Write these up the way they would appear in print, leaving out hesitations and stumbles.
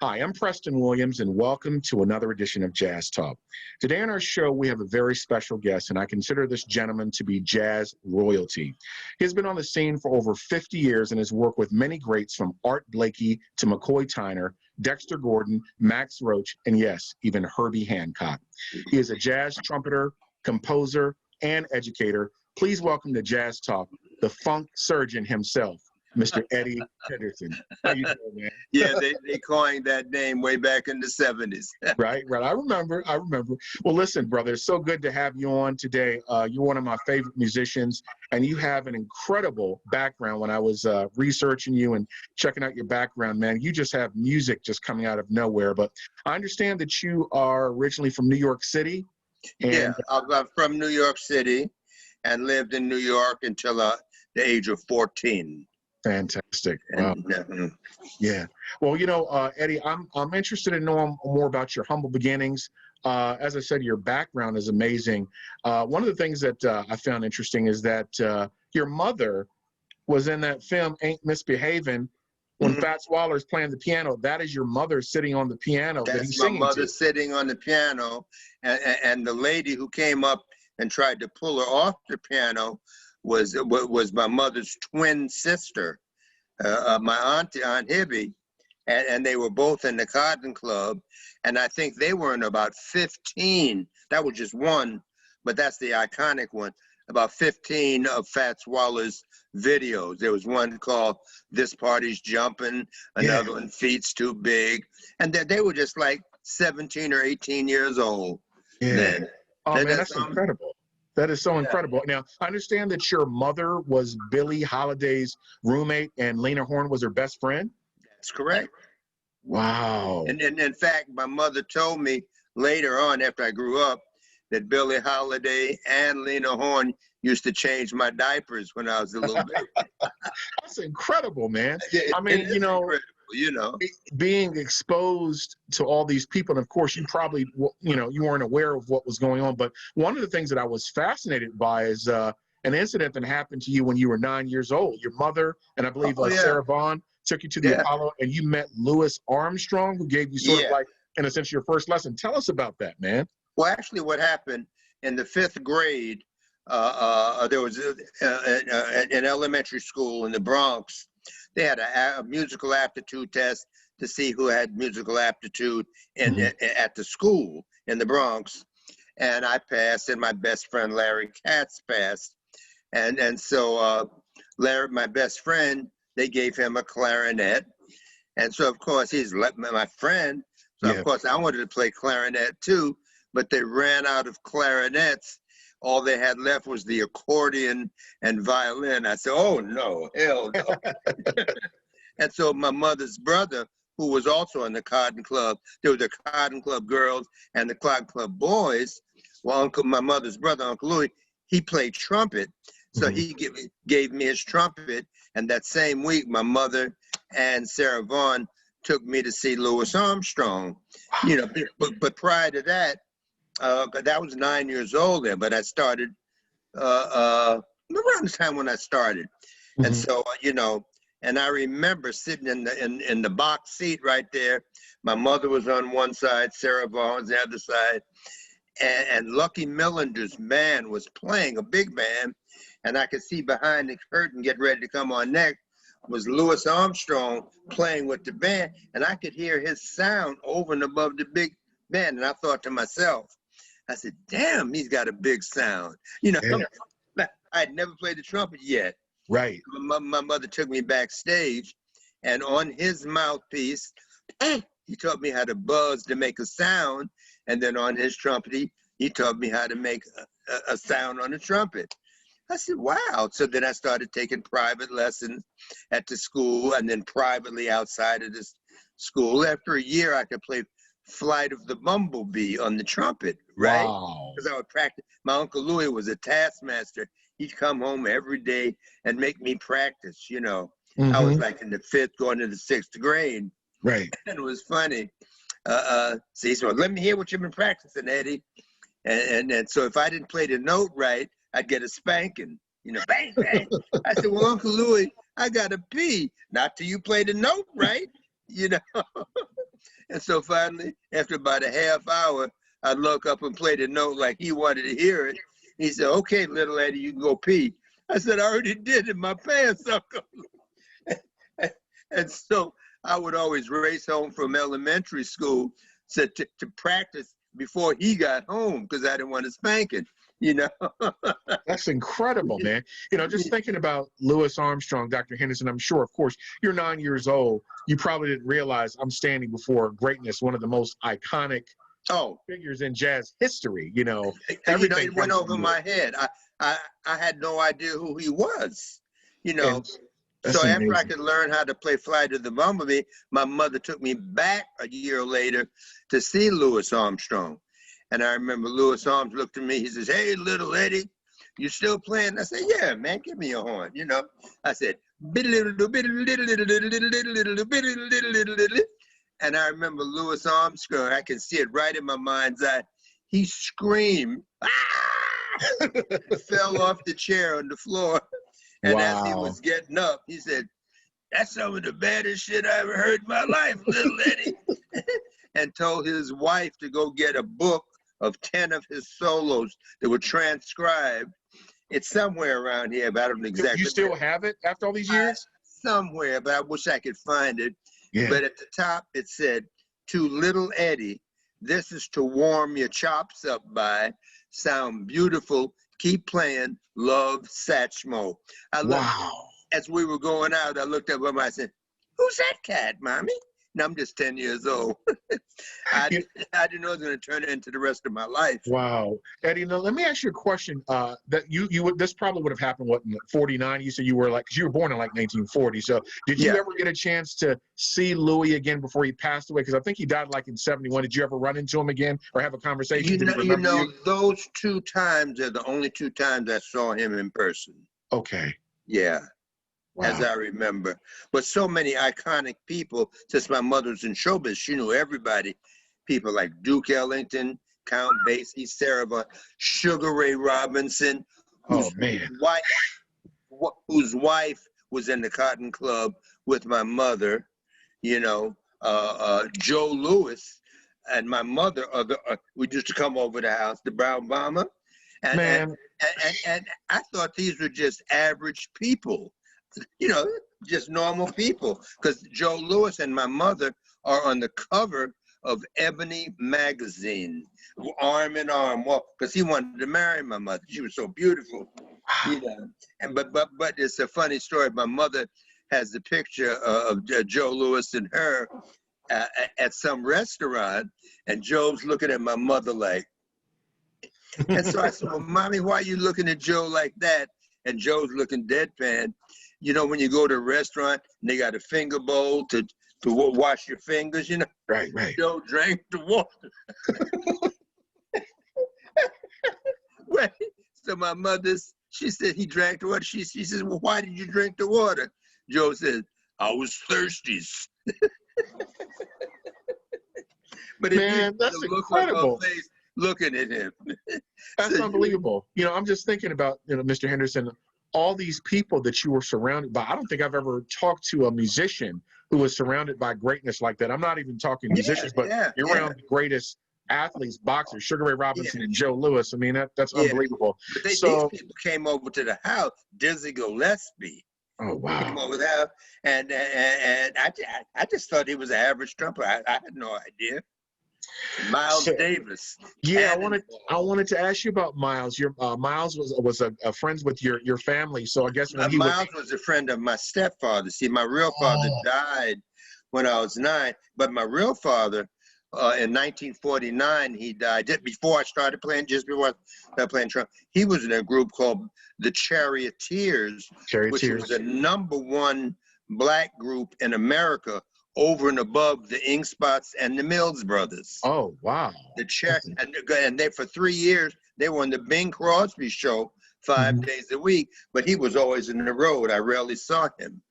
Hi, I'm Preston Williams, and welcome to another edition of Jazz Talk. Today on our show, we have a very special guest, and I consider this gentleman to be jazz royalty. He's been on the scene for over 50 years and has worked with many greats from Art Blakey to McCoy Tyner, Dexter Gordon, Max Roach, and yes, even Herbie Hancock. He is a jazz trumpeter, composer, and educator. Please welcome to Jazz Talk, the funk surgeon himself, Mr. Eddie Henderson. How you doing, man? Yeah, they coined that name way back in the 70s. Right. I remember. Well, listen, brother, it's so good to have you on today. You're one of my favorite musicians, and you have an incredible background. When I was researching you and checking out your background, man, you just have music just coming out of nowhere. But I understand that you are originally from New York City. And Yeah, I'm from New York City and lived in New York until the age of 14. Fantastic. Wow. Yeah. Well, Eddie, I'm interested in knowing more about your humble beginnings. As I said, your background is amazing. One of the things that I found interesting is that your mother was in that film Ain't Misbehaving when Fats Waller's playing the piano. That is your mother sitting on the piano that he's singing to. That's my mother sitting on the piano, and the lady who came up and tried to pull her off the piano was my mother's twin sister, my Aunt Hibby, and they were both in the Cotton Club, and I think they were in about 15. That was just one, but that's the iconic one. About 15 of Fats Waller's videos. There was one called "This Party's Jumping," another one "Feet's Too Big," and they were just like 17 or 18 years old then. Oh man, that's incredible. That is so incredible. Now, I understand that your mother was Billie Holiday's roommate and Lena Horne was her best friend? That's correct. Wow. And in fact, my mother told me later on after I grew up that Billie Holiday and Lena Horne used to change my diapers when I was a little bit. That's incredible, man. I mean, being exposed to all these people, and of course you probably, you weren't aware of what was going on, but one of the things that I was fascinated by is an incident that happened to you when you were 9 years old. Your mother, and I believe Sarah Vaughan, took you to the Apollo, and you met Louis Armstrong, who gave you sort of like, in a sense, your first lesson. Tell us about that, man. Well, actually what happened in the 5th grade, there was an elementary school in the Bronx. They had a musical aptitude test to see who had musical aptitude at the school in the Bronx. And I passed, and my best friend Larry Katz passed. And so Larry, my best friend, they gave him a clarinet. And so, of course, he's my friend. So, of course, I wanted to play clarinet too, but they ran out of clarinets. All they had left was the accordion and violin. I said, oh, no, hell no. And so my mother's brother, who was also in the Cotton Club, there were the Cotton Club girls and the Cotton Club boys. Well, my mother's brother, Uncle Louis, he played trumpet. So he gave me his trumpet. And that same week, my mother and Sarah Vaughan took me to see Louis Armstrong. But prior to that, that was 9 years old then, but I started around the time when I started. And so, and I remember sitting in the box seat right there. My mother was on one side, Sarah Vaughan was the other side, and Lucky Millender's band was playing, a big band, and I could see behind the curtain, get ready to come on next, was Louis Armstrong playing with the band, and I could hear his sound over and above the big band, and I thought to myself, I said, damn, he's got a big sound. I had never played the trumpet yet. Right. My mother took me backstage, and on his mouthpiece, he taught me how to buzz to make a sound, and then on his trumpet, he taught me how to make a sound on the trumpet. I said, wow. So then I started taking private lessons at the school and then privately outside of this school. After a year, I could play Flight of the Bumblebee on the trumpet, right? Wow. Because I would practice. My Uncle Louis was a taskmaster. He'd come home every day and make me practice, I was like in the 5th, going to the 6th grade. Right. And it was funny. See, so let me hear what you've been practicing, Eddie. And so if I didn't play the note right, I'd get a spanking, bang, bang. I said, well, Uncle Louis, I got to pee. Not till you play the note right, And so finally, after about a half hour, I look up and play the note like he wanted to hear it. He said, "Okay, little Eddie, you can go pee." I said, "I already did it. My pants are cold." And so I would always race home from elementary school to practice before he got home because I didn't want to spank it, you know. That's incredible, man. Just thinking about Louis Armstrong, Dr. Henderson, I'm sure, of course, you're 9 years old. You probably didn't realize I'm standing before greatness, one of the most iconic figures in jazz history. Everything it went over my head. I had no idea who he was, So amazing. after I could learn how to play Flight of the Bumblebee, my mother took me back a year later to see Louis Armstrong. And I remember Louis Armstrong looked at me. He says, "Hey, little Eddie, you still playing?" I said, "Yeah, man, give me a horn." I said, and I remember Louis Armstrong. I can see it right in my mind's eye. He screamed, "Ah!" fell off the chair on the floor. And as he was getting up, he said, "That's some of the baddest shit I ever heard in my life, little Eddie." And told his wife to go get a book of 10 of his solos that were transcribed. It's somewhere around here, but I don't exactly. You still have it after all these years? Somewhere, but I wish I could find it. Yeah. But at the top, it said, "To little Eddie, this is to warm your chops up by. Sound beautiful. Keep playing. Love, Satchmo." As we were going out, I looked up at him. I said, "Who's that cat, Mommy?" And I'm just 10 years old. I didn't know it was going to turn into the rest of my life. Wow. Eddie, now let me ask you a question. That this probably would have happened, in 49? You said you were because you were born in 1940. So did you ever get a chance to see Louis again before he passed away? Because I think he died in 71. Did you ever run into him again or have a conversation? Those 2 times are the only 2 times I saw him in person. Okay. Yeah. Wow. As I remember. But so many iconic people, since my mother's in showbiz, she knew everybody. People like Duke Ellington, Count Basie, Sarah Vaughan, Sugar Ray Robinson, whose wife was in the Cotton Club with my mother, Joe Louis and my mother. We used to come over the house, the Brown Bomber. And I thought these were just average people. Just normal people, because Joe Louis and my mother are on the cover of Ebony magazine, arm in arm, because he wanted to marry my mother. She was so beautiful, And but it's a funny story. My mother has the picture of Joe Louis and her at some restaurant, and Joe's looking at my mother like. And so I said, "Well, Mommy, why are you looking at Joe like that?" And Joe's looking deadpan. When you go to a restaurant and they got a finger bowl to wash your fingers, Right. Joe drank the water. Right. So my mother, she said he drank the water. She says, "Well, why did you drink the water?" Joe said, "I was thirsty." But man, that's incredible. Looking at him. That's unbelievable. I'm just thinking about, Mr. Henderson, all these people that you were surrounded by. I don't think I've ever talked to a musician who was surrounded by greatness like that. I'm not even talking musicians, but you're around the greatest athletes, boxers, Sugar Ray Robinson and Joe Louis. I mean, that's unbelievable. But these people came over to the house. Dizzy Gillespie. Oh, wow. Came over there, and I just thought he was an average trumpeter. I had no idea. Miles Davis. Yeah, I wanted to ask you about Miles. Your Miles was a friend with your family, so I guess when Miles was a friend of my stepfather. See, my real father died when I was 9, but my real father, in 1949, he died just before I started playing. Just before I started playing trumpet, he was in a group called the Charioteers, which was the #1 black group in America, over and above the Ink Spots and the Mills Brothers. Oh, wow. And they, for 3 years, they were on the Bing Crosby show 5 days a week, but he was always in the road. I rarely saw him.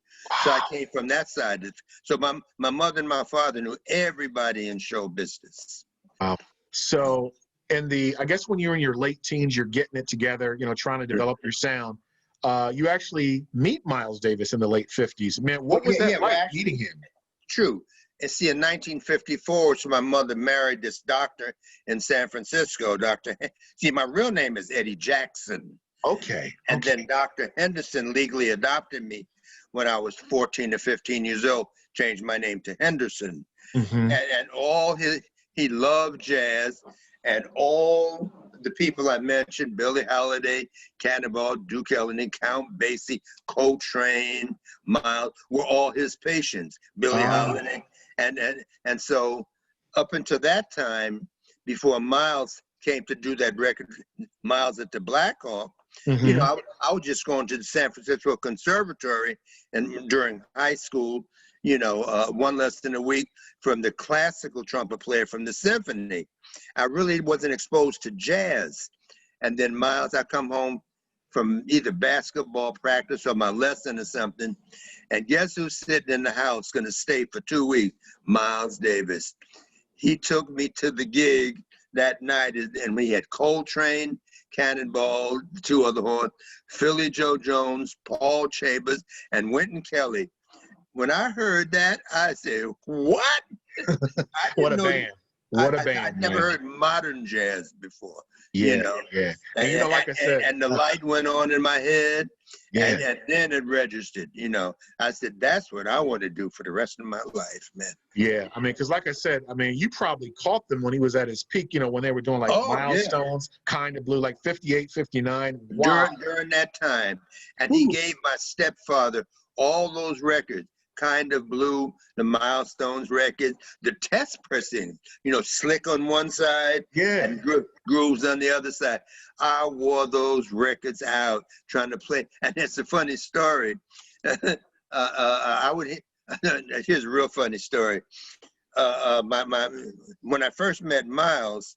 So I came from that side. So my mother and my father knew everybody in show business. Wow. So I guess when you're in your late teens, you're getting it together, trying to develop your sound. You actually meet Miles Davis in the late 50s. Man, what was that like meeting him? True. And see, in 1954, so my mother married this doctor in San Francisco, See, my real name is Eddie Jackson. Okay. And then Dr. Henderson legally adopted me when I was 14 or 15 years old, changed my name to Henderson. Mm-hmm. And he loved jazz, and all the people I mentioned, Billie Holiday, Cannonball, Duke Ellington, Count Basie, Coltrane, Miles, were all his patients. Billie Holiday. And so up until that time, before Miles came to do that record, Miles at the Black Hawk, you know, I was just going to the San Francisco Conservatory, and during high school, you know, one lesson a week from the classical trumpet player from the symphony. I really wasn't exposed to jazz. And then Miles, I come home from either basketball practice or my lesson or something, and guess who's sitting in the house going to stay for 2 weeks? Miles Davis. He took me to the gig that night, and we had Coltrane, Cannonball, the two other horns, Philly Joe Jones, Paul Chambers, and Wynton Kelly. When I heard that, I said, what? What a band. What a band. I'd never heard modern jazz before. Yeah, you know? Yeah. And you know, like I said. And the light went on in my head. Yeah. And then it registered, you know. I said, that's what I want to do for the rest of my life, man. Yeah. I mean, because like I said, I mean, you probably caught them when he was at his peak, you know, when they were doing like Milestones, Kind of Blue, like 58, 59. Wow. During that time. And he gave my stepfather all those records. Kind of Blue, the Milestones records, the test pressing, you know, Slick on one side and Grooves on the other side. I wore those records out trying to play. And it's a funny story. Here's a real funny story. When I first met Miles,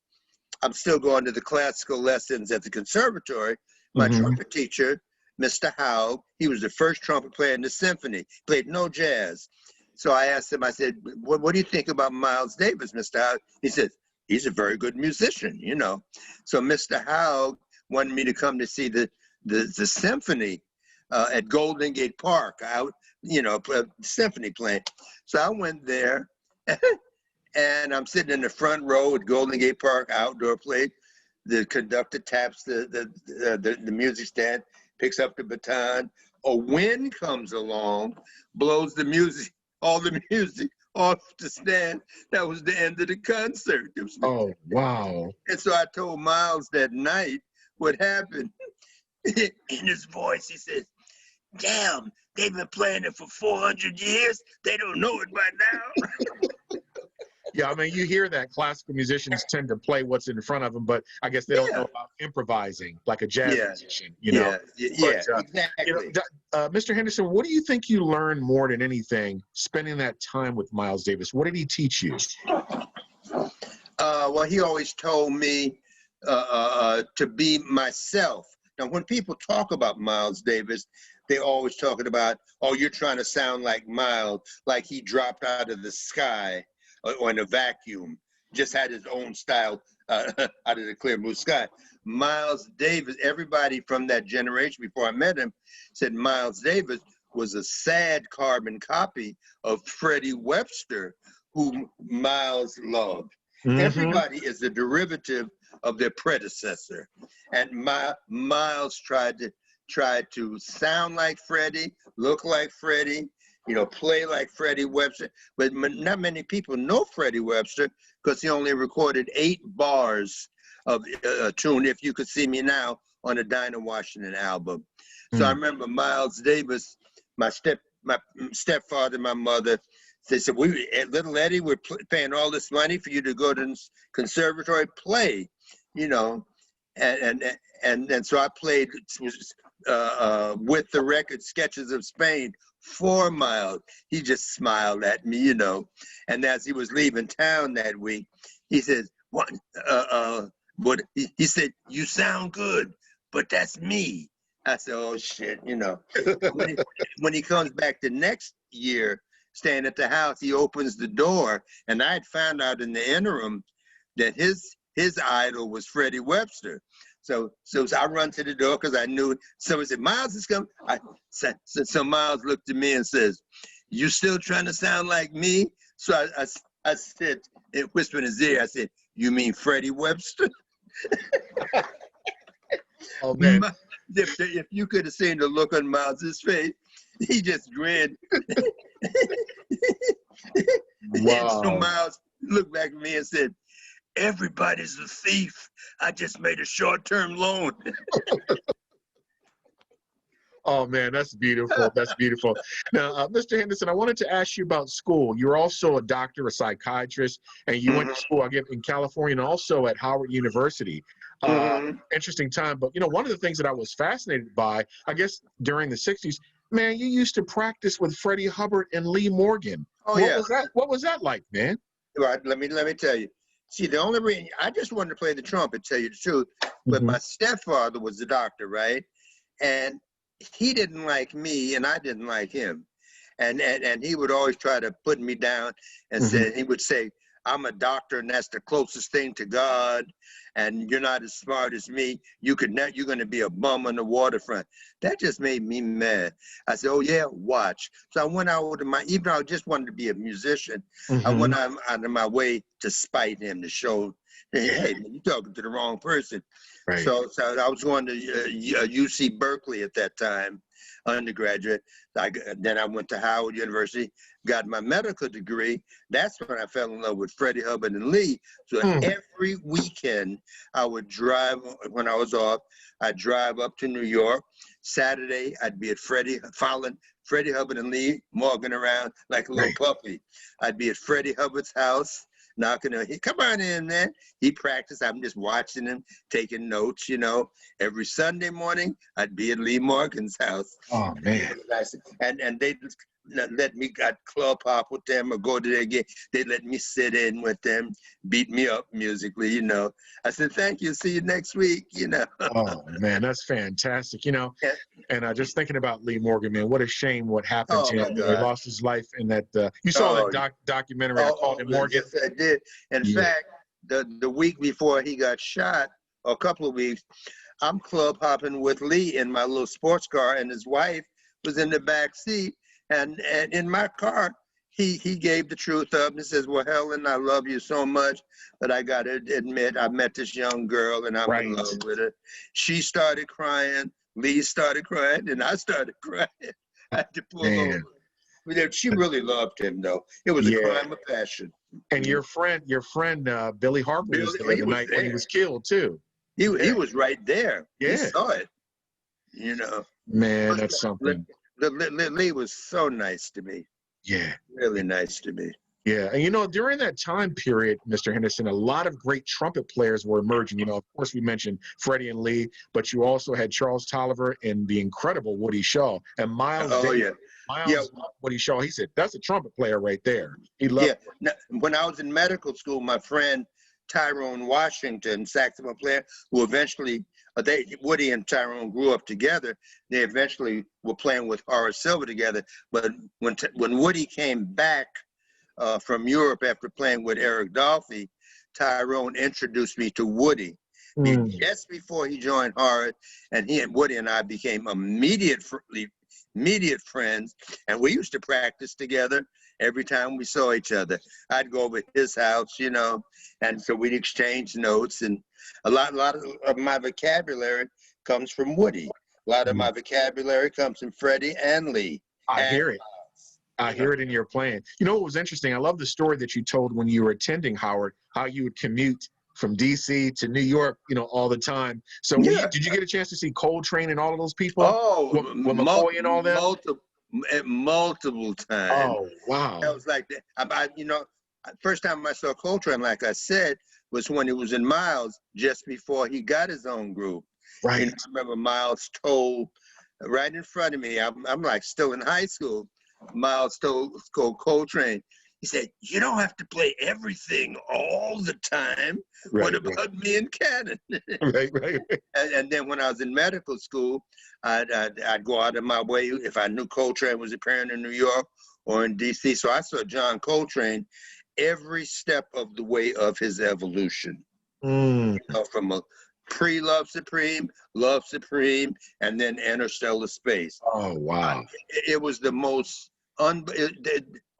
I'm still going to the classical lessons at the conservatory. My trumpet teacher, Mr. Howe, he was the first trumpet player in the symphony, played no jazz. So I asked him, I said, what do you think about Miles Davis, Mr. Howe? He said, he's a very good musician, you know. So Mr. Howe wanted me to come to see the symphony at Golden Gate Park, out, you know, symphony playing. So I went there, and I'm sitting in the front row at Golden Gate Park, outdoor play. The conductor taps the music stand, picks up the baton. A wind comes along, blows the music, all the music off the stand. That was the end of the concert. Oh, wow. And so I told Miles that night what happened. In his voice, he says, damn, they've been playing it for 400 years. They don't know it by now. Yeah, I mean, you hear that classical musicians tend to play what's in front of them, but I guess they don't know about improvising like a jazz musician, you know? Exactly. You know, Mr. Henderson, what do you think you learned more than anything spending that time with Miles Davis? What did he teach you? Well, he always told me to be myself. Now, when people talk about Miles Davis, they're always talking about, oh, you're trying to sound like Miles, like he dropped out of the sky or in a vacuum, just had his own style out of the clear blue sky. Miles Davis, everybody from that generation before I met him said Miles Davis was a sad carbon copy of Freddie Webster, whom Miles loved. Everybody is a derivative of their predecessor. And Miles tried to sound like Freddie, look like Freddie, you know, play like Freddie Webster, but not many people know Freddie Webster because he only recorded 8 bars of a tune, If You Could See Me Now, on a Dinah Washington album. So I remember Miles Davis, my stepfather, my mother, they said, little Eddie, we're paying all this money for you to go to the conservatory, play, you know, and so I played with the record Sketches of Spain for Miles. He just smiled at me, you know. And as he was leaving town that week, he says, he said, you sound good, but that's me. I said, oh shit, you know. When he comes back the next year, staying at the house, he opens the door, and I had found out in the interim that his idol was Freddie Webster. So I run to the door because I knew. Someone said, Miles is coming. So Miles looked at me and says, you still trying to sound like me? So I said, it whispered in his ear, I said, you mean Freddie Webster? Oh man. If you could have seen the look on Miles's face, he just grinned. And so Wow. Miles looked back at me and said, everybody's a thief. I just made a short-term loan. Oh man, that's beautiful. That's beautiful. Now, Mr. Henderson, I wanted to ask you about school. You're also a doctor, a psychiatrist, and you went to school again in California and also at Howard University. Interesting time. But one of the things that I was fascinated by, I guess during the '60s, man, you used to practice with Freddie Hubbard and Lee Morgan. Oh What yeah. was that? What was that like, man? Right. Let me tell you. See, the only reason I just wanted to play the trumpet, tell you the truth, but my stepfather was a doctor, right? And he didn't like me, and I didn't like him, and he would always try to put me down, and he would say, I'm a doctor, and that's the closest thing to God, and you're not as smart as me. You're going to be a bum on the waterfront. That just made me mad. I said, oh yeah, watch. So I went out of even though I just wanted to be a musician, I went out of my way to spite him, to show, hey, man, you're talking to the wrong person. Right. So I was going to UC Berkeley at that time, undergraduate. Then I went to Howard University, got my medical degree. That's when I fell in love with Freddie Hubbard and Lee. So every weekend I would drive, when I was off, I'd drive up to New York. Saturday, I'd be at following Freddie Hubbard and Lee Morgan around like a little puppy. I'd be at Freddie Hubbard's house, knocking on, come on in, man. He practiced. I'm just watching him, taking notes, Every Sunday morning, I'd be at Lee Morgan's house. Oh, man. And they let me got club hop with them or go to their game. They let me sit in with them, beat me up musically, I said, thank you. See you next week, Oh, man, that's fantastic. And just thinking about Lee Morgan, man, what a shame what happened to him. He lost his life in that. You saw that documentary, I Called Him Morgan? Yes, I did. In fact, the week before he got shot, or a couple of weeks, I'm club hopping with Lee in my little sports car, and his wife was in the back seat. And in my car, he gave the truth up and says, well, Helen, I love you so much, but I got to admit, I met this young girl and I'm in love with her. She started crying, Lee started crying, and I started crying. I had to pull over. She really loved him, though. It was a crime of passion. And your friend, Billy Harper was there the night when he was killed, too. He was right there. Yeah. He saw it, Man, that's something. Lee was so nice to me. Yeah. Really nice to me. Yeah. And, during that time period, Mr. Henderson, a lot of great trumpet players were emerging. Of course, we mentioned Freddie and Lee, but you also had Charles Tolliver and the incredible Woody Shaw. And Miles Davis. Miles Woody Shaw, he said, that's a trumpet player right there. He loved it. When I was in medical school, my friend Tyrone Washington, saxophone player, who eventually, Woody and Tyrone grew up together. They eventually were playing with Horace Silver together. But when Woody came back from Europe after playing with Eric Dolphy, Tyrone introduced me to Woody. Just before he joined Horace, and Woody and I became immediate friends, and we used to practice together every time we saw each other. I'd go over to his house, and so we'd exchange notes, and a lot of my vocabulary comes from Woody. A lot of my vocabulary comes from Freddie and Lee. I hear it. I hear it in your playing. What was interesting? I love the story that you told when you were attending Howard, how you would commute from D.C. to New York, all the time. So did you get a chance to see Coltrane and all of those people? Oh, with McCoy and all that? Multiple times. Oh, wow. That was like that. First time I saw Coltrane, like I said, was when he was in Miles, just before he got his own group. Right. I remember Miles told, right in front of me, I'm like still in high school, Miles told Coltrane, he said, you don't have to play everything all the time. What about me and Cannon? Right. And then when I was in medical school, I'd go out of my way if I knew Coltrane was appearing in New York or in D.C. So I saw John Coltrane every step of the way of his evolution. From a pre-Love Supreme, and then Interstellar Space. Oh, wow. It was the most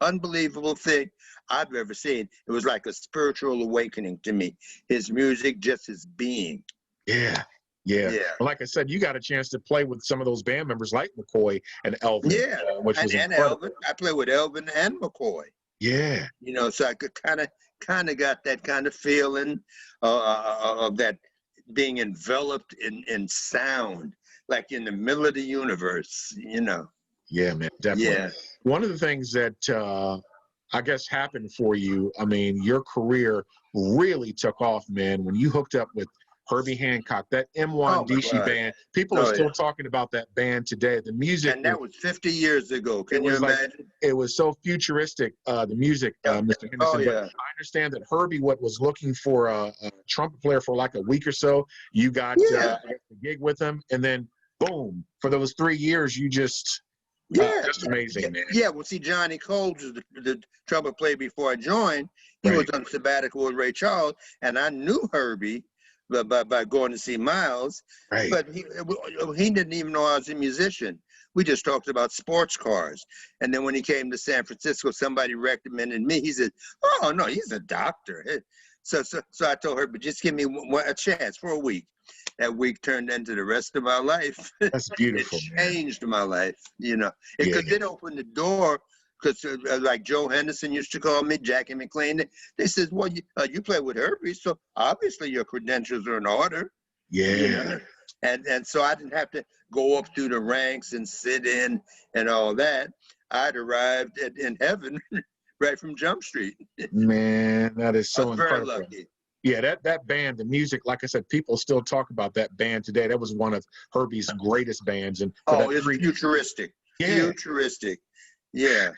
unbelievable thing I've ever seen. It was like a spiritual awakening to me. His music, just his being. Yeah. Yeah. Yeah. Like I said, you got a chance to play with some of those band members like McCoy and Elvin, Yeah. which was And incredible. Elvin. I played with Elvin and McCoy. Yeah. You know, so I could kind of got that kind of feeling of that being enveloped in sound, like in the middle of the universe, you know. Yeah, man, definitely. Yeah. One of the things that I guess happened for you, I mean, your career really took off, man, when you hooked up with Herbie Hancock, that M1 Oh my Dishi God. band. People are Oh still yeah. talking about that band today. The music And was, that was 50 years ago. it Can you was like, imagine? it was so futuristic, the music, Yeah. Mr. Oh Henderson. But yeah. I understand that Herbie was looking for a trumpet player for like a week or so. You got Yeah. I guess, the gig with him, and then boom, for those 3 years, you just Yeah. just amazing, Yeah. man. Yeah. Well, see, Johnny Coles was the trumpet player before I joined. He Right. was on sabbatical with Ray Charles, and I knew Herbie by going to see Miles, Right. but he didn't even know I was a musician. We just talked about sports cars. And then when he came to San Francisco, somebody recommended me. He said, "Oh no, he's a doctor." So I told her, "But just give me a chance for a week." That week turned into the rest of my life. That's It beautiful, man. changed my life, you know. Yeah. Because it opened the door. Because like Joe Henderson used to call me, Jackie McLean. They said, "Well, you play with Herbie, so obviously your credentials are in order." Yeah. You know? And so I didn't have to go up through the ranks and sit in and all that. I'd arrived in heaven right from Jump Street. Man, that is I so was very incredible. lucky. Yeah, that band, the music, like I said, people still talk about that band today. That was one of Herbie's greatest bands. And for Oh, that it's futuristic. yeah, Futuristic. Yeah.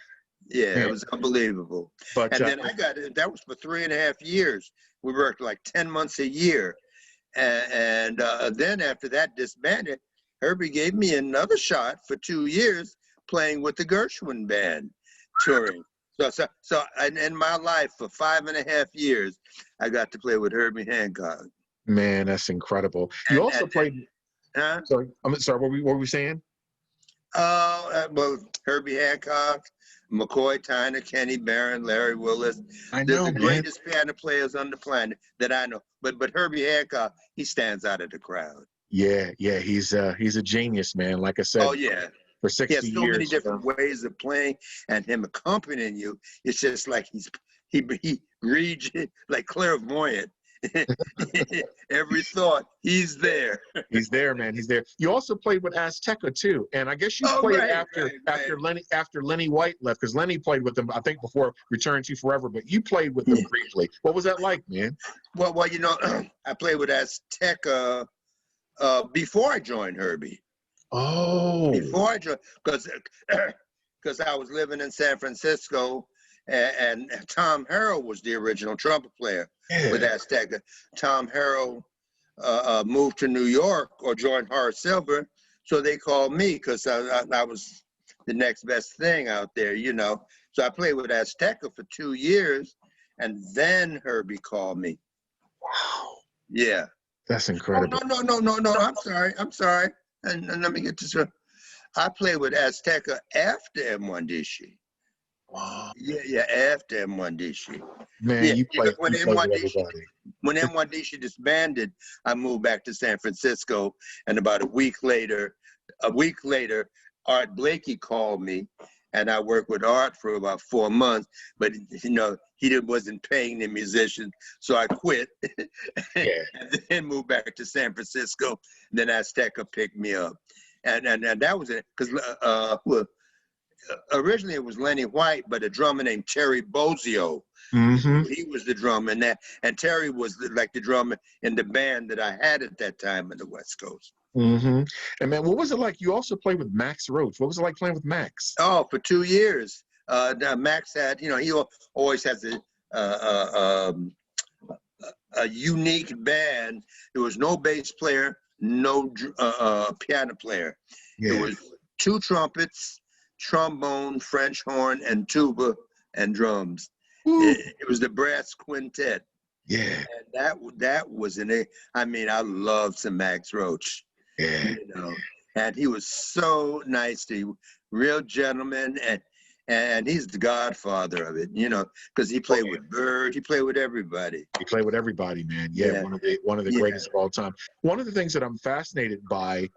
Yeah, it man. was unbelievable. But And then I got it. That was for 3.5 years. We worked like 10 months a year. And then after that disbanded, Herbie gave me another shot for 2 years playing with the Gershwin band, touring. So in my life for 5.5 years, I got to play with Herbie Hancock. man, that's incredible. You also played. Huh? Sorry, I'm sorry. What were we saying? Well, Herbie Hancock, McCoy Tyner, Kenny Barron, Larry Willis. I They're know, the man. greatest piano players on the planet that I know. But Herbie Hancock, he stands out of the crowd. Yeah, yeah. He's a genius, man. Like I said, Oh yeah. for He 60 has so many years. different ways of playing, and him accompanying you. It's just like he reads you like clairvoyant. Every thought, he's there. He's there, man. He's there. You also played with Azteca too, and I guess you Oh, played right, after right. after Lenny White left, because Lenny played with them, I think, before Return to Forever. But you played with them briefly. What was that like, man? Well, you know, I played with Azteca before I joined Herbie. Oh, Before I joined, because I was living in San Francisco, and Tom Harrell was the original trumpet player with yeah. Azteca. Tom Harrell moved to New York or joined Horace Silver, so they called me because I was the next best thing out there, you know. So I played with Azteca for 2 years, and then Herbie called me. Wow, Yeah. that's Oh, incredible. no. I'm sorry. And let me get this right. I played with Azteca after M1 Dishi. Wow, Yeah, after M1 Dishi. man, Yeah, you because played with everybody. when M1 Dishi disbanded, I moved back to San Francisco, and about a week later, Art Blakey called me, and I worked with Art for about 4 months. But you know, he wasn't paying the musicians, so I quit, Yeah, and then moved back to San Francisco. Then Azteca picked me up, and that was it. Because well, originally it was Lenny White, but a drummer named Terry Bozzio. mm-hmm. He was the drummer in that, and Terry was like the drummer in the band that I had at that time in the West Coast. Mm-hmm. And man, what was it like? You also played with Max Roach. What was it like playing with Max? Oh, for 2 years. Max had, you know, he always has a unique band. There was no bass player, no piano player. Yeah. It was 2 trumpets, trombone, French horn, and tuba and drums. It was the brass quintet. Yeah. And that was I mean, I loved some Max Roach. Yeah. You know, and he was so nice to you, real gentleman, and he's the godfather of it, you know, because he played with Bird, he played with everybody. He played with everybody, man. Yeah, one of the greatest of all time. One of the things that I'm fascinated by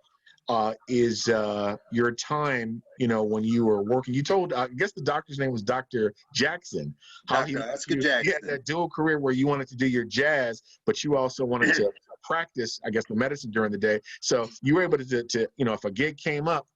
is your time, you know, when you were working. You told, I guess the doctor's name was Dr. Jackson. Dr. Oscar Jackson. He had that dual career where you wanted to do your jazz, but you also wanted to practice, I guess, the medicine during the day. So you were able to, you know, if a gig came up,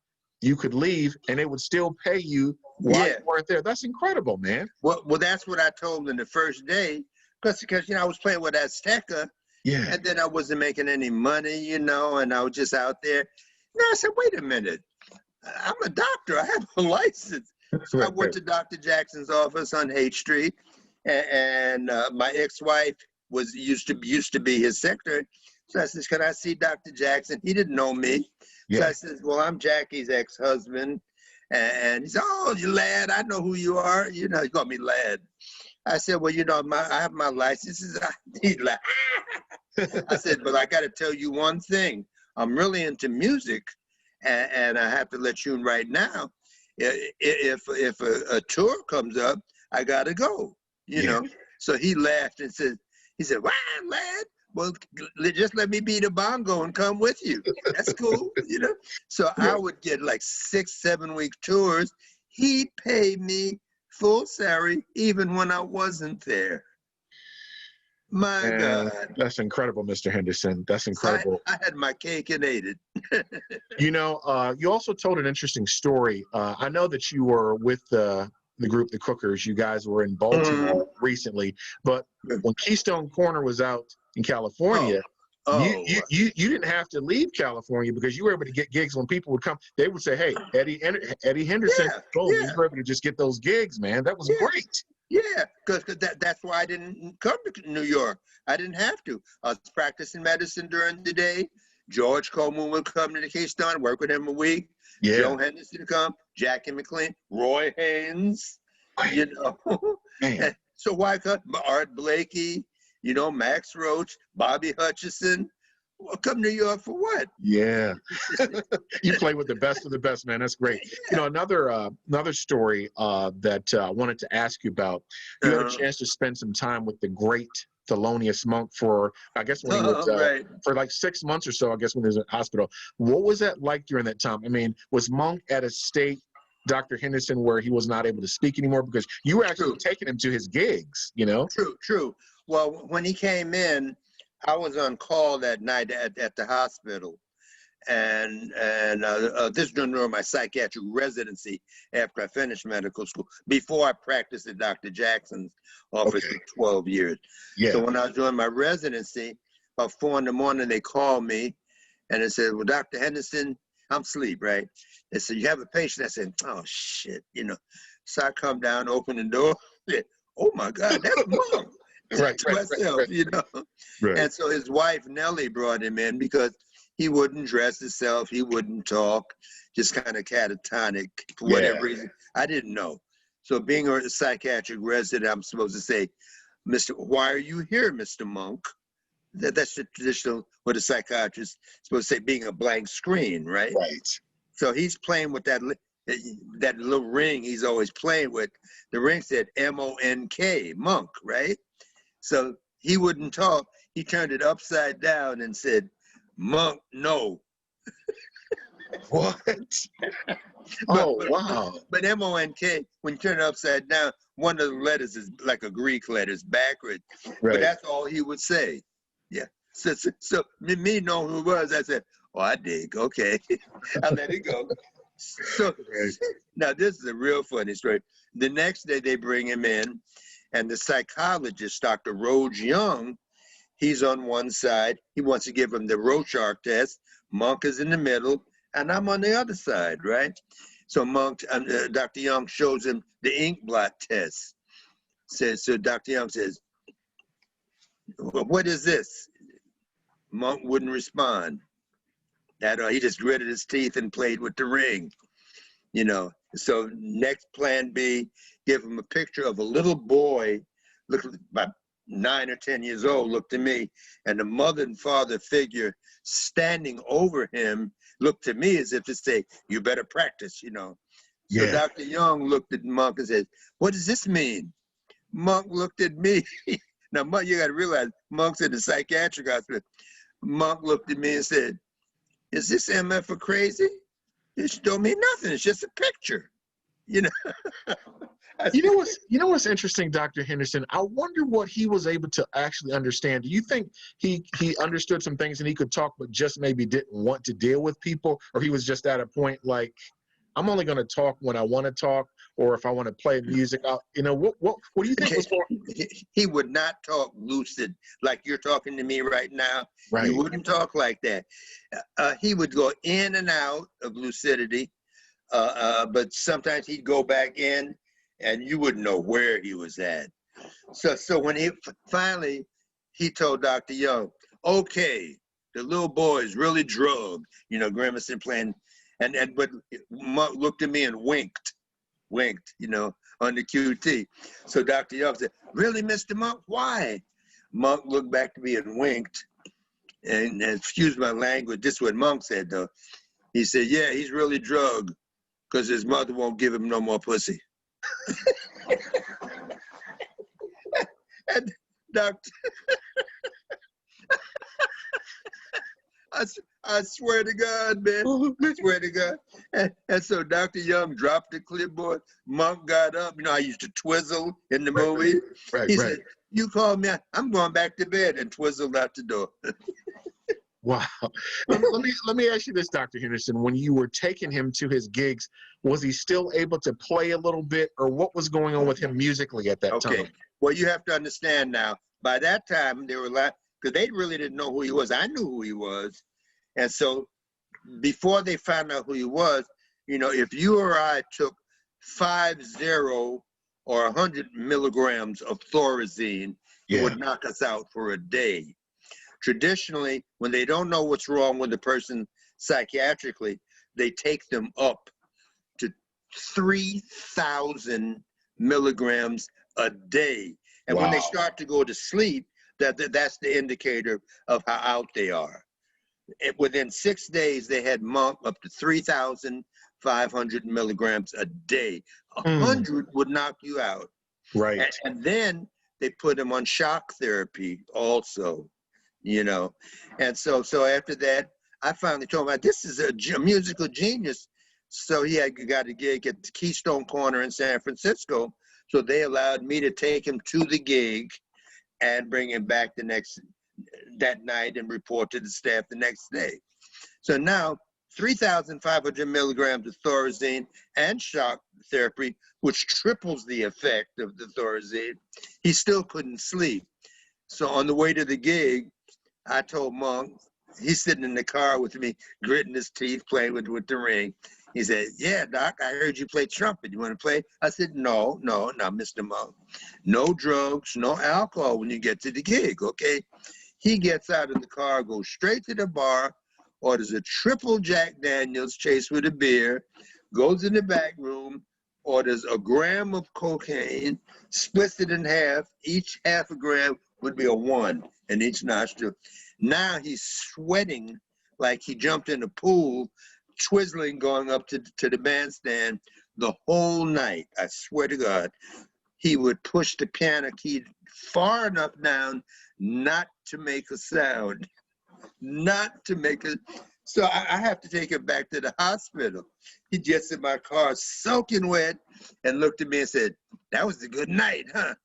you could leave and they would still pay you while you weren't there. That's incredible, man. Well, that's what I told him the first day, because you know, I was playing with Azteca, and then I wasn't making any money, you know, and I was just out there. And I said, wait a minute, I'm a doctor, I have a license. So I went to Dr. Jackson's office on H Street, and my ex-wife used to be his secretary. So I said, can I see Dr. Jackson? He didn't know me. So I said, well, I'm Jackie's ex-husband. And he said, oh, you lad, I know who you are. You know, he called me lad. I said, well, you know, I have my license. He's like, I said, but I got to tell you one thing. I'm really into music, and I have to let you in right now. If a tour comes up, I got to go, you know. So he laughed and said, wow, lad. Well, just let me be the bongo and come with you. That's cool, you know? So I would get like 6-7 week tours. He'd pay me full salary even when I wasn't there. My God. That's incredible, Mr. Henderson. That's incredible. So I had my cake and ate it. You know, you also told an interesting story. I know that you were with the group, the Cookers. You guys were in Baltimore recently, but when Keystone Corner was out in California, you didn't have to leave California because you were able to get gigs when people would come. They would say, hey, Eddie Henderson, you were able to just get those gigs, man. That was great. Yeah, because that's why I didn't come to New York. I didn't have to. I was practicing medicine during the day. George Coleman would come to the Keystone, work with him a week. Joe Henderson would come, Jackie McLean, Roy Haynes, you know. So why come Art Blakey, you know, Max Roach, Bobby Hutchison? Well, come to New York for what? Yeah. You play with the best of the best, man. That's great. You know, another story that I wanted to ask you about. You had a chance to spend some time with the great Thelonious Monk for, I guess, when he was for like 6 months or so, I guess, when he was in hospital. What was that like during that time? I mean, was Monk at a state, Dr. Henderson, where he was not able to speak anymore? Because you were actually taking him to his gigs, you know? True. Well, when he came in, I was on call that night at the hospital, and this was during my psychiatric residency after I finished medical school, before I practiced at Dr. Jackson's office for 12 years. So when I was doing my residency, about 4 in the morning, they called me, and they said, well, Dr. Henderson, I'm asleep, right? They said, you have a patient? I said, oh, shit, you know. So I come down, open the door, said, oh, my God, that's Monk. Myself, you know. And so his wife Nellie brought him in because he wouldn't dress himself, he wouldn't talk, just kind of catatonic for whatever reason. I didn't know. So being a psychiatric resident, I'm supposed to say, why are you here, Mr. Monk? That's the traditional what a psychiatrist is supposed to say, being a blank screen, right? So he's playing with that little ring he's always playing with. The ring said M-O-N-K, Monk, right? So he wouldn't talk. He turned it upside down and said, Monk, no. What? Wow. But M-O-N-K, when you turn it upside down, one of the letters is like a Greek letter, it's backwards. But that's all he would say. Yeah. So me knowing who it was, I said, oh, I dig. Okay. I let it go. So now this is a real funny story. The next day they bring him in, and the psychologist, Dr. Rhodes Young, he's on one side. He wants to give him the Rorschach test. Monk is in the middle, and I'm on the other side, right? So Dr. Young shows him the ink blot test. So Dr. Young says, well, what is this? Monk wouldn't respond at all. He just gritted his teeth and played with the ring, you know. So next plan B, give him a picture of a little boy, look about 9 or 10 years old, looked at me, and the mother and father figure standing over him looked to me as if to say, you better practice, you know. So Yeah. Dr. Young looked at Monk and said, "What does this mean?" Monk looked at me. Now, Monk, you got to realize, Monk's in the psychiatric hospital. Monk looked at me and said, "Is this MF for crazy? It don't mean nothing. It's just a picture." You know. You know what's interesting, Dr. Henderson? I wonder what he was able to actually understand. Do you think he understood some things and he could talk, but just maybe didn't want to deal with people, or he was just at a point like, I'm only going to talk when I want to talk, or if I want to play music. You know, what do you think was going? He would not talk lucid like you're talking to me right now. He Right. wouldn't talk like that. He would go in and out of lucidity, but sometimes he'd go back in, and you wouldn't know where he was at. So when he finally, he told Dr. Young, "Okay, the little boy is really drugged." You know, Grimacing playing, but Monk looked at me and winked, you know, on the QT. So Dr. Young said, "Really, Mr. Monk? Why?" Monk looked back to me and winked, and excuse my language, this is what Monk said though. He said, "Yeah, he's really drugged because his mother won't give him no more pussy." And Dr. I swear to God, man. I swear to God. And so Dr. Young dropped the clipboard. Monk got up. You know, I used to twizzle in the movie. He said, "You call me, I'm going back to bed," and twizzled out the door. Wow. Let me ask you this, Dr. Henderson. When you were taking him to his gigs, was he still able to play a little bit, or what was going on with him musically at that time? Well, you have to understand now, by that time, they were like, because they really didn't know who he was. I knew who he was. And so before they found out who he was, you know, if you or I took 50 or 100 milligrams of Thorazine, it would knock us out for a day. Traditionally, when they don't know what's wrong with the person psychiatrically, they take them up to 3,000 milligrams a day. And when they start to go to sleep, that's the indicator of how out they are. Within 6 days, they had Monk up to 3,500 milligrams a day. 100 would knock you out. Right. And then they put him on shock therapy also, you know. And so after that, I finally told him, this is a musical genius. So he had got a gig at the Keystone Corner in San Francisco. So they allowed me to take him to the gig and bring him back that night and report to the staff the next day. So now 3,500 milligrams of Thorazine and shock therapy, which triples the effect of the Thorazine, he still couldn't sleep. So on the way to the gig, I told Monk, he's sitting in the car with me, gritting his teeth, playing with the ring. He said, "Yeah, Doc, I heard you play trumpet. You want to play?" I said, No, Mr. Monk. No drugs, no alcohol when you get to the gig, okay? He gets out of the car, goes straight to the bar, orders a triple Jack Daniels chased with a beer, goes in the back room, orders a gram of cocaine, splits it in half. Each half a gram would be a 1 in each nostril. Now he's sweating like he jumped in a pool, twizzling going up to the bandstand the whole night. I swear to God. He would push the piano key far enough down not to make a sound, not to make a. So I have to take him back to the hospital. He gets in my car soaking wet and looked at me and said, "That was a good night, huh?"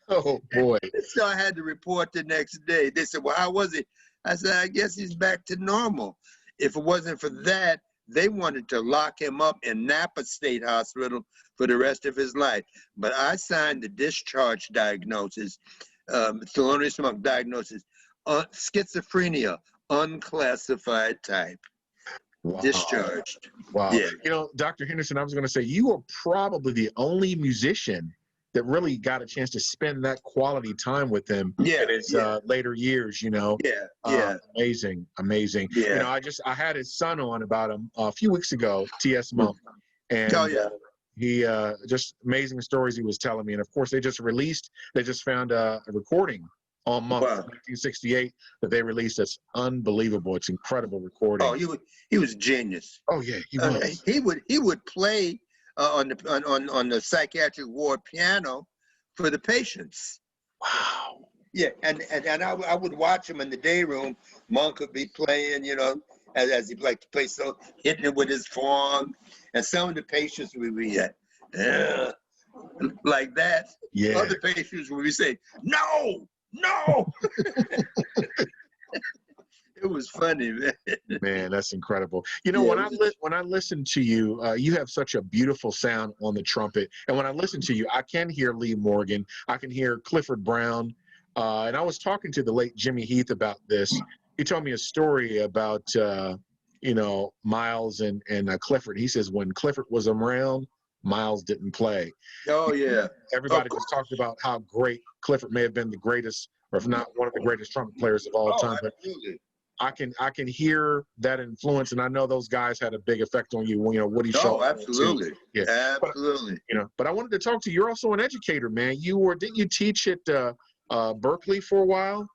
Oh, boy. So I had to report the next day. They said, "Well, how was it?" I said, "I guess he's back to normal." If it wasn't for that, they wanted to lock him up in Napa State Hospital for the rest of his life. But I signed the discharge diagnosis, Thelonious Monk diagnosis, schizophrenia, unclassified type, discharged. Wow. Yeah. You know, Dr. Henderson, I was going to say, you are probably the only musician that really got a chance to spend that quality time with him in his later years, you know. Amazing. You know, I had his son on about him a few weeks ago, T.S. Monk, and he just amazing stories he was telling me. And of course, they just found a recording on Monk Wow. from 1968 that they released. That's unbelievable. It's incredible recording. Oh, he was genius. Oh yeah, he was. He would play on the psychiatric ward piano for the patients. Wow. Yeah, and I would watch him in the day room. Monk would be playing, as he liked to play, so hitting it with his form, and some of the patients would be like that. Yeah. Other patients would be saying, "No, no." It was funny, man. Man, that's incredible. You know, Yeah, when I listen to you, you have such a beautiful sound on the trumpet. And when I listen to you, I can hear Lee Morgan. I can hear Clifford Brown. And I was talking to the late Jimmy Heath about this. He told me a story about, Miles and Clifford. He says when Clifford was around, Miles didn't play. Oh yeah. Everybody was talking about how great Clifford may have been, the greatest, or if not one of the greatest trumpet players of all time. But Absolutely. I can hear that influence, and I know those guys had a big effect on you. Woody Shaw. Oh, absolutely. Yeah, Absolutely. But I wanted to talk to you. You're also an educator, man. Didn't you teach at Berkeley for a while?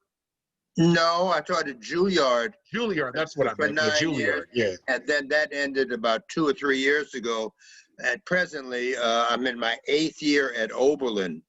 No, I taught at Juilliard. Juilliard, that's what I For meant. Yeah, 9 Juilliard, years. yeah. And then that ended about 2 or 3 years ago. And presently, I'm in my 8th year at Oberlin,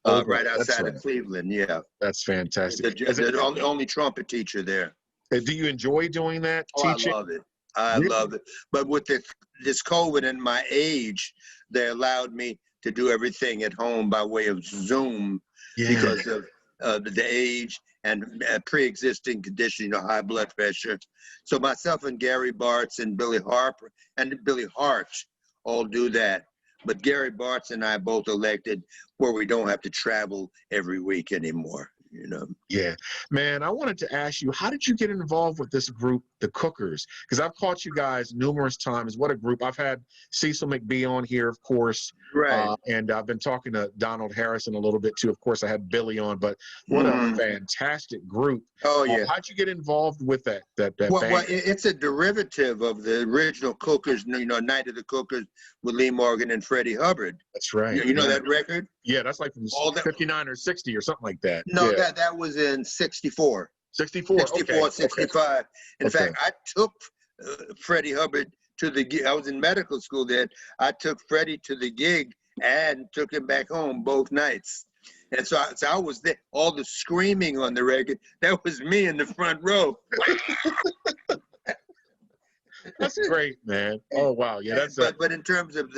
Oberlin, right that's outside right. of Cleveland. Yeah, That's fantastic. the only trumpet teacher there. Do you enjoy doing that, Oh, teaching? I love it. I Really? love it. But with this COVID and my age, they allowed me to do everything at home by way of Zoom Yeah. because of the age and pre-existing condition, high blood pressure. So myself and Gary Bartz and Billy Harper and Billy Hart all do that. But Gary Bartz and I both elected where we don't have to travel every week anymore. Yeah, man, I wanted to ask you, how did you get involved with this group, the Cookers? Because I've caught you guys numerous times. What a group. I've had Cecil McBee on here, of course. Right. And I've been talking to Donald Harrison a little bit, too. Of course, I had Billy on, but what a fantastic group. Oh, yeah. How'd you get involved with that Well, band? it's a derivative of the original Cookers, Night of the Cookers with Lee Morgan and Freddie Hubbard. That's right. You know that record? Yeah, that's like from 59 or 60 or something like that. No, yeah. that was in 64. 64, 64, 65. In Okay. fact, I took Freddie Hubbard to the gig. I was in medical school then. I took Freddie to the gig and took him back home both nights. And so I was there. All the screaming on the record, that was me in the front row. That's great, man. Oh, wow. Yeah, But in terms of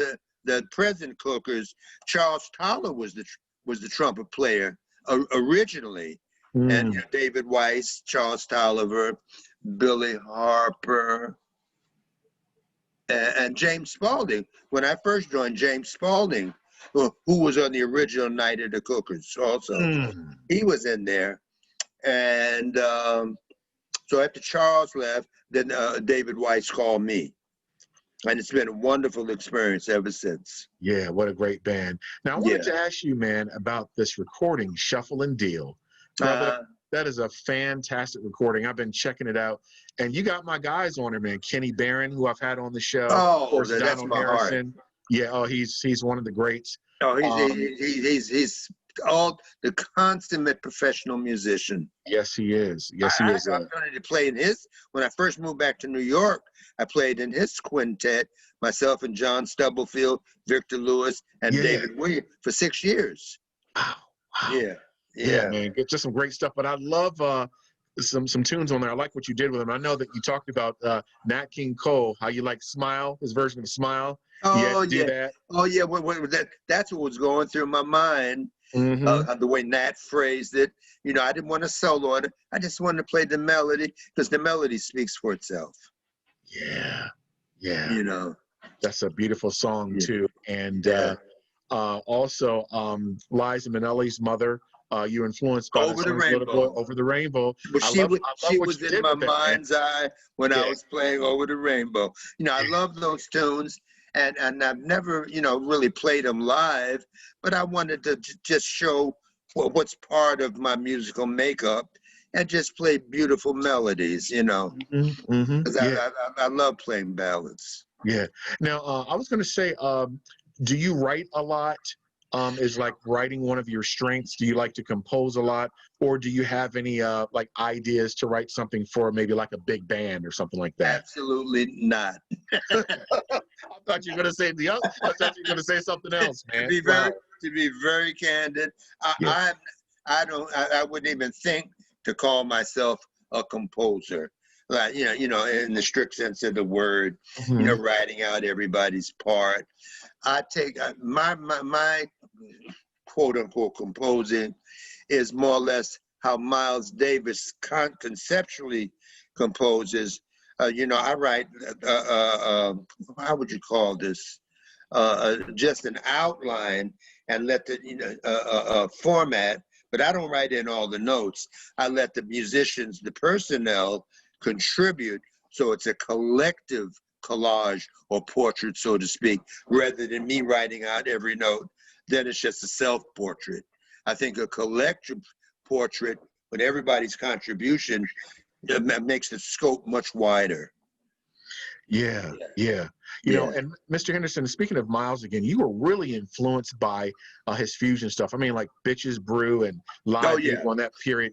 the present Cookers, Charles Toller was the trumpet player originally. And David Weiss, Charles Tolliver, Billy Harper, and James Spaulding. When I first joined, James Spaulding, who was on the original Night of the Cookers also, he was in there. And so after Charles left, then David Weiss called me. And it's been a wonderful experience ever since. Yeah, what a great band. Now, I wanted to ask you, man, about this recording, Shuffle and Deal. Brother, that is a fantastic recording. I've been checking it out. And you got my guys on it, man. Kenny Barron, who I've had on the show. Oh, of course, that's Donald my Harrison. heart. Yeah, he's one of the greats. Oh, he's all the consummate professional musician. Yes, he is. Yes, he is. I had the opportunity to play in when I first moved back to New York, I played in his quintet, myself and John Stubblefield, Victor Lewis, and David Williams for 6 years. Wow. Yeah, man. Just some great stuff. But I love some tunes on there. I like what you did with them. I know that you talked about Nat King Cole, how you like Smile, his version of Smile. Oh, do that. Oh, yeah. That's what was going through my mind. The way Nat phrased it. I didn't want to solo it. I just wanted to play the melody because the melody speaks for itself. Yeah. That's a beautiful song too. And also Liza Minnelli's mother, you influenced by Over the Rainbow. Over the Rainbow. But she was in my mind's eye when I was playing Over the Rainbow. I love those tunes. And I've never, really played them live, but I wanted to just show what's part of my musical makeup and just play beautiful melodies, because I love playing ballads. Yeah. Now, I was going to say, do you write a lot? is like writing one of your strengths? Do you like to compose a lot, or do you have any like ideas to write something for maybe like a big band or something like that? Absolutely not. I thought you were gonna say the other. I thought you were gonna say something else, To man. be Wow. very candid, Yeah. I wouldn't even think to call myself a composer. Like, in the strict sense of the word, Mhm. writing out everybody's part. I take my quote unquote composing is more or less how Miles Davis conceptually composes. I write, how would you call this? Just an outline and let the format, but I don't write in all the notes. I let the musicians, the personnel, contribute, so it's a collective collage or portrait, so to speak, rather than me writing out every note. Then it's just a self-portrait. I think a collective portrait with everybody's contribution makes the scope much wider. Yeah, Yeah. yeah. Yeah. And Mr. Henderson, speaking of Miles again, you were really influenced by his fusion stuff. I mean, like Bitches Brew and Oh Live League yeah, on that period.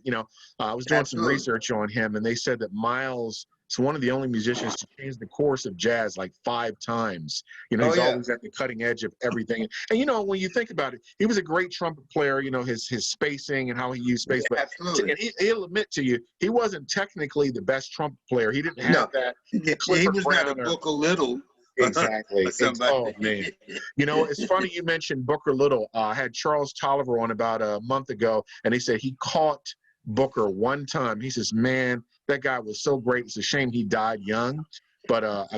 I was doing some absolutely. research on him, and they said that Miles is one of the only musicians to change the course of jazz like 5 times. Oh He's yeah. always at the cutting edge of everything. And when you think about it, he was a great trumpet player. His spacing and how he used space, Yeah, but absolutely. and he'll admit to you, he wasn't technically the best trumpet player. He didn't have No, that he Clifford was not a Brown or Booker Little or exactly. Oh somebody. man. It's funny you mentioned Booker Little. I had Charles Tolliver on about a month ago, and he said he caught Booker one time. He says, "Man, that guy was so great. It's a shame he died young, but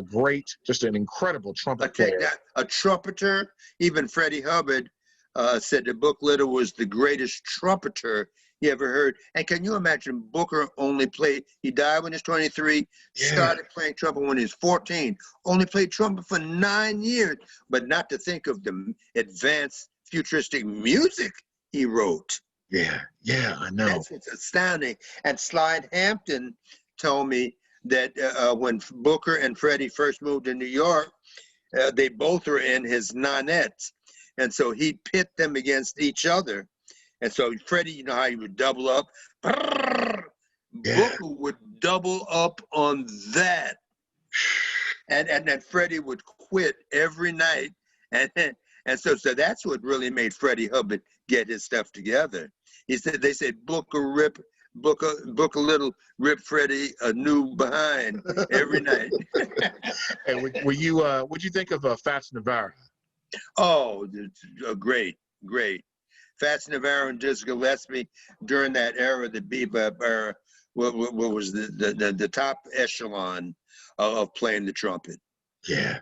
just an incredible trumpet Take player." that, a trumpeter. Even Freddie Hubbard said that Book Little was the greatest trumpeter he ever heard. And can you imagine Booker only played, he died when he was 23, Yeah, started playing trumpet when he was 14, only played trumpet for 9 years, but not to think of the advanced futuristic music he wrote. yeah, yeah. I know. That's what's astounding. And Slide Hampton told me that when Booker and Freddie first moved to New York, they both were in his nonettes. And so he'd pit them against each other. And so Freddie, you know how he would double up? Yeah, Booker would double up on that. And then Freddie would quit every night. And so that's what really made Freddie Hubbard get his stuff together. They said Booker Little rip Freddie a new behind every night. and what'd you think of Fats Navarro? Oh, great, great. Fats Navarro and Dizzy Gillespie during that era, the bebop era, what was the top echelon of playing the trumpet. Yeah,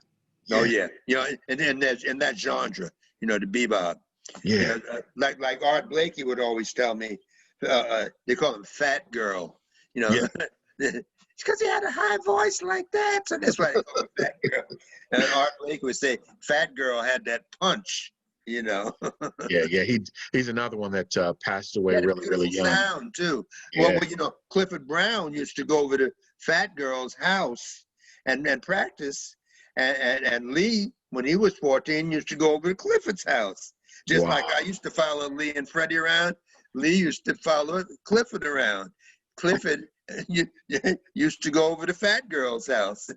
Oh yeah, yeah, in that genre, the bebop. yeah. Like Art Blakey would always tell me, they call him Fat Girl. You know, Yeah. it's because he had a high voice like that, so that's why they call him Fat Girl. And Art Blakey would say, Fat Girl had that punch. Yeah, yeah. He's another one that passed He away had a really, really beautiful young. sound too. Yeah, Clifford Brown used to go over to Fat Girl's house and practice, and Lee, when he was 14, used to go over to Clifford's house. Just wow. like I used to follow Lee and Freddie around, Lee used to follow Clifford around. Clifford used to go over to Fat Girl's house.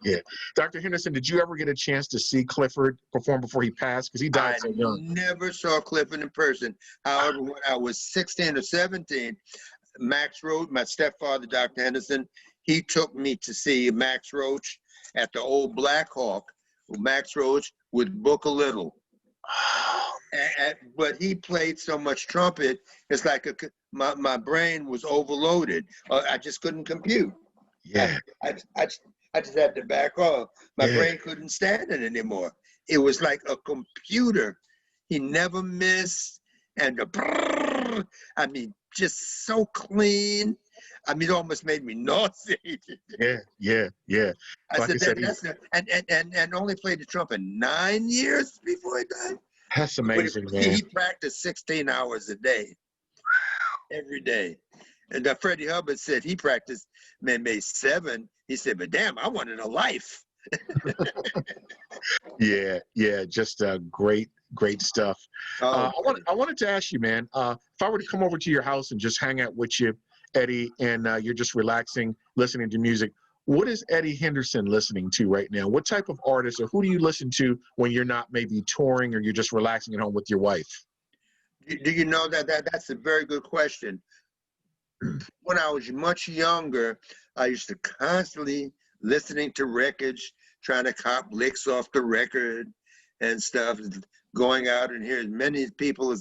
Yeah. Dr. Henderson, did you ever get a chance to see Clifford perform before he passed? Because he died I so young. never saw Clifford in person. However, when I was 16 or 17, Max Roach, my stepfather, Dr. Henderson, he took me to see Max Roach at the old Black Hawk, Max Roach with Booker Little. But he played so much trumpet, it's like my brain was overloaded. I just couldn't compute. Yeah, I just had to back off. My yeah, brain couldn't stand it anymore. It was like a computer. He never missed, and just so clean. It almost made me nauseated. yeah, yeah, yeah. I Like I said said, and only played the trumpet 9 years before he died. that's But amazing, he man. practiced 16 hours a day, every day. And Freddie Hubbard said he practiced maybe 7. He said, but damn, I wanted a life. Yeah, yeah, just a great, Great stuff. Oh, I wanted to ask you, man, if I were to come over to your house and just hang out with you, Eddie, and you're just relaxing, listening to music, what is Eddie Henderson listening to right now? What type of artist, or who do you listen to when you're not maybe touring or you're just relaxing at home with your wife? do you know that's a very good question. When I was much younger, I used to constantly listening to records, trying to cop licks off the record and stuff, going out and hear as many people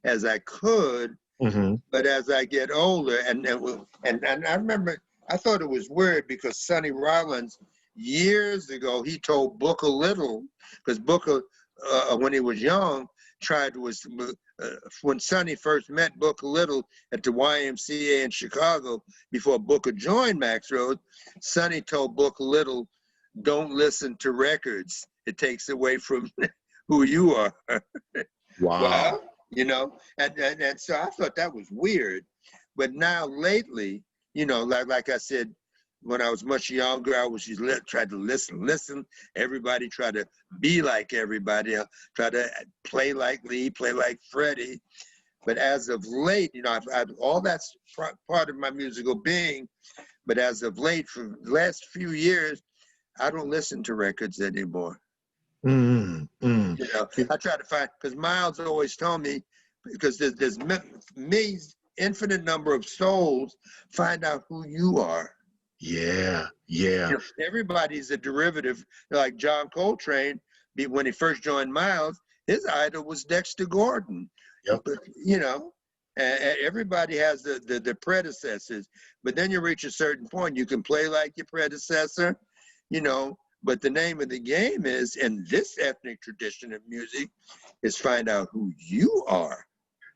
as I could. Mm-hmm. But as I get older, and I remember, I thought it was weird because Sonny Rollins, years ago, he told Booker Little, because Booker, when he was young, when Sonny first met Booker Little at the YMCA in Chicago, before Booker joined Max Road, Sonny told Booker Little, don't listen to records. It takes away from who you are. Wow. Well, you know, and so I thought that was weird. But now lately, you know, like I said, when I was much younger, I was just tried to listen. Everybody try to be like everybody, try to play like Lee, play like Freddie. But as of late, you know, I've all that's part of my musical being. But as of late, for the last few years, I don't listen to records anymore. Mm, mm. You know, I try to find, because Miles always told me, because there's infinite number of souls, find out who you are. Yeah, yeah. You know, everybody's a derivative. Like John Coltrane, when he first joined Miles, his idol was Dexter Gordon. Yep. You know, everybody has the predecessors, but then you reach a certain point, you can play like your predecessor, you know. But the name of the game is, in this ethnic tradition of music, is find out who you are.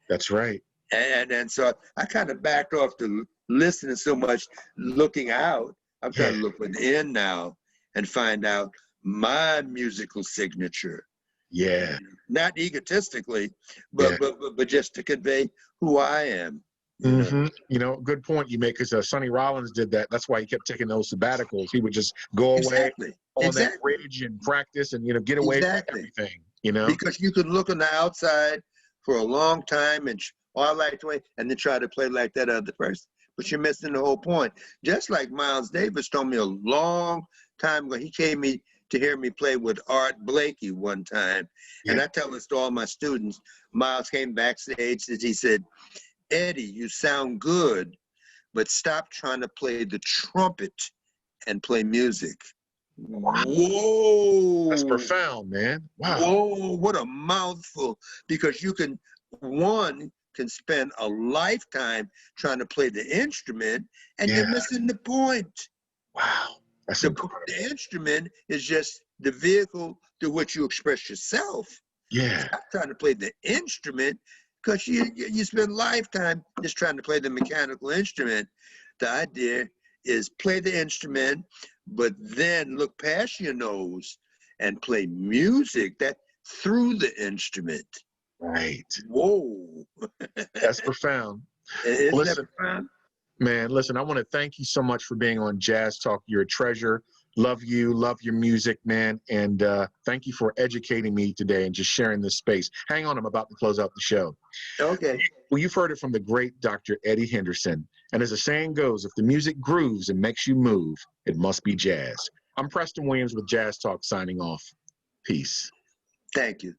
That's right. And so I kind of backed off to listening so much, looking out. I'm trying to look within now and find out my musical signature. Yeah. Not egotistically, but just to convey who I am. Mm-hmm. You know, good point you make, because Sonny Rollins did that. That's why he kept taking those sabbaticals. He would just go away on that bridge and practice and, you know, get away from everything, you know. Because you could look on the outside for a long time and all like the way, and then try to play like that other person. But you're missing the whole point. Just like Miles Davis told me a long time ago, he came to hear me play with Art Blakey one time. Yeah. And I tell this to all my students. Miles came backstage and he said, Eddie, you sound good, but stop trying to play the trumpet and play music. Wow. Whoa. That's profound, man. Wow. Whoa, what a mouthful. Because you can spend a lifetime trying to play the instrument, and you're missing the point. Wow. The instrument is just the vehicle through which you express yourself. Yeah. Stop trying to play the instrument, because you spend a lifetime just trying to play the mechanical instrument. The idea is play the instrument, but then look past your nose and play music that through the instrument. Right. Whoa. That's profound. Isn't that profound? Man, listen, I want to thank you so much for being on Jazz Talk. You're a treasure. Love you. Love your music, man. And thank you for educating me today and just sharing this space. Hang on, I'm about to close out the show. Okay. Well, you've heard it from the great Dr. Eddie Henderson. And as the saying goes, if the music grooves and makes you move, it must be jazz. I'm Preston Williams with Jazz Talk signing off. Peace. Thank you.